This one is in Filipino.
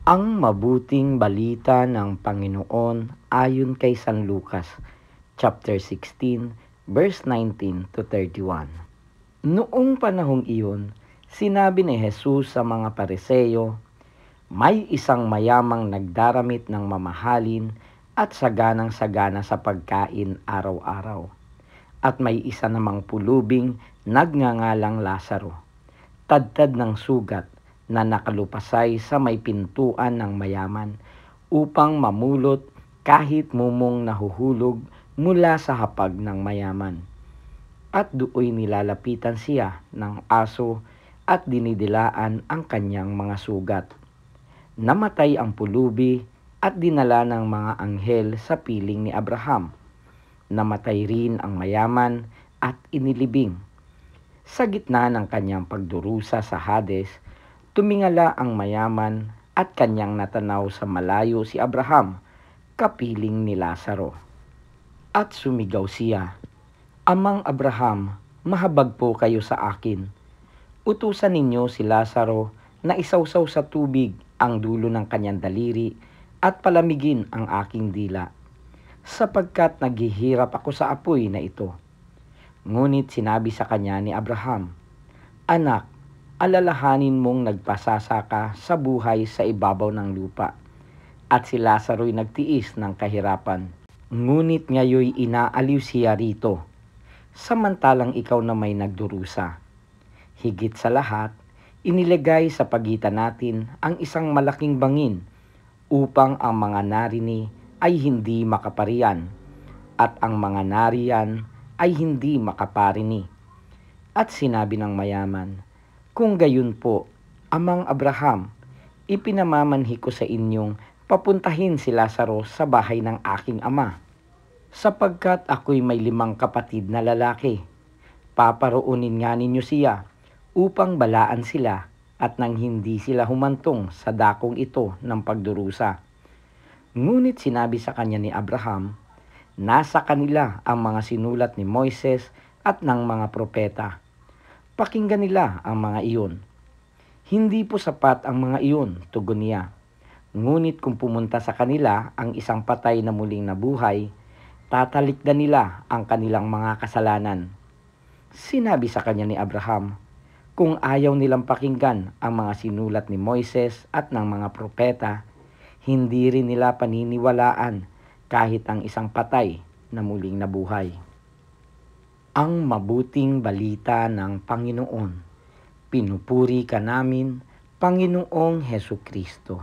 Ang mabuting balita ng Panginoon ayon kay San Lucas, chapter 16, verse 19 to 31. Noong panahong iyon, sinabi ni Jesus sa mga Pariseo, may isang mayamang nagdaramit ng mamahalin at saganang-sagana sa pagkain araw-araw. At may isa namang pulubing nagngangalang Lazaro, tadtad ng sugat na nakalupasay sa may pintuan ng mayaman upang mamulot kahit mumong nahuhulog mula sa hapag ng mayaman. At do'y nilalapitan siya ng aso at dinidilaan ang kanyang mga sugat. Namatay ang pulubi at dinala ng mga anghel sa piling ni Abraham. Namatay rin ang mayaman at inilibing. Sa gitna ng kanyang pagdurusa sa Hades, tumingala ang mayaman at kanyang natanaw sa malayo si Abraham, kapiling ni Lazaro. At sumigaw siya, Amang Abraham, mahabag po kayo sa akin. Utusan ninyo si Lazaro na isawsaw sa tubig ang dulo ng kanyang daliri at palamigin ang aking dila, sapagkat naghihirap ako sa apoy na ito. Ngunit sinabi sa kanya ni Abraham, Anak, alalahanin mong nagpasasa ka sa buhay sa ibabaw ng lupa, at si Lazaro'y nagtiis ng kahirapan. Ngunit ngayoy inaaliw siya rito, samantalang ikaw na may nagdurusa. Higit sa lahat, inilagay sa pagitan natin ang isang malaking bangin upang ang mga narini ay hindi makaparian at ang mga nariyan ay hindi makaparini. At sinabi ng mayaman, Kung gayon po, Amang Abraham, ipinamamanhi ko sa inyong papuntahin si Lazaro sa bahay ng aking ama, sapagkat ako'y may 5 kapatid na lalaki. Paparoonin nga ninyo siya upang balaan sila at nang hindi sila humantong sa dakong ito ng pagdurusa. Ngunit sinabi sa kanya ni Abraham, nasa kanila ang mga sinulat ni Moises at ng mga propeta. Pakinggan nila ang mga iyon. Hindi po sapat ang mga iyon, tugon niya. Ngunit kung pumunta sa kanila ang isang patay na muling nabuhay, tatalikdan nila ang kanilang mga kasalanan. Sinabi sa kanya ni Abraham, kung ayaw nilang pakinggan ang mga sinulat ni Moises at ng mga propeta, hindi rin nila paniniwalaan kahit ang isang patay na muling nabuhay. Ang mabuting balita ng Panginoon. Pinupuri ka namin, Panginoong Hesukristo.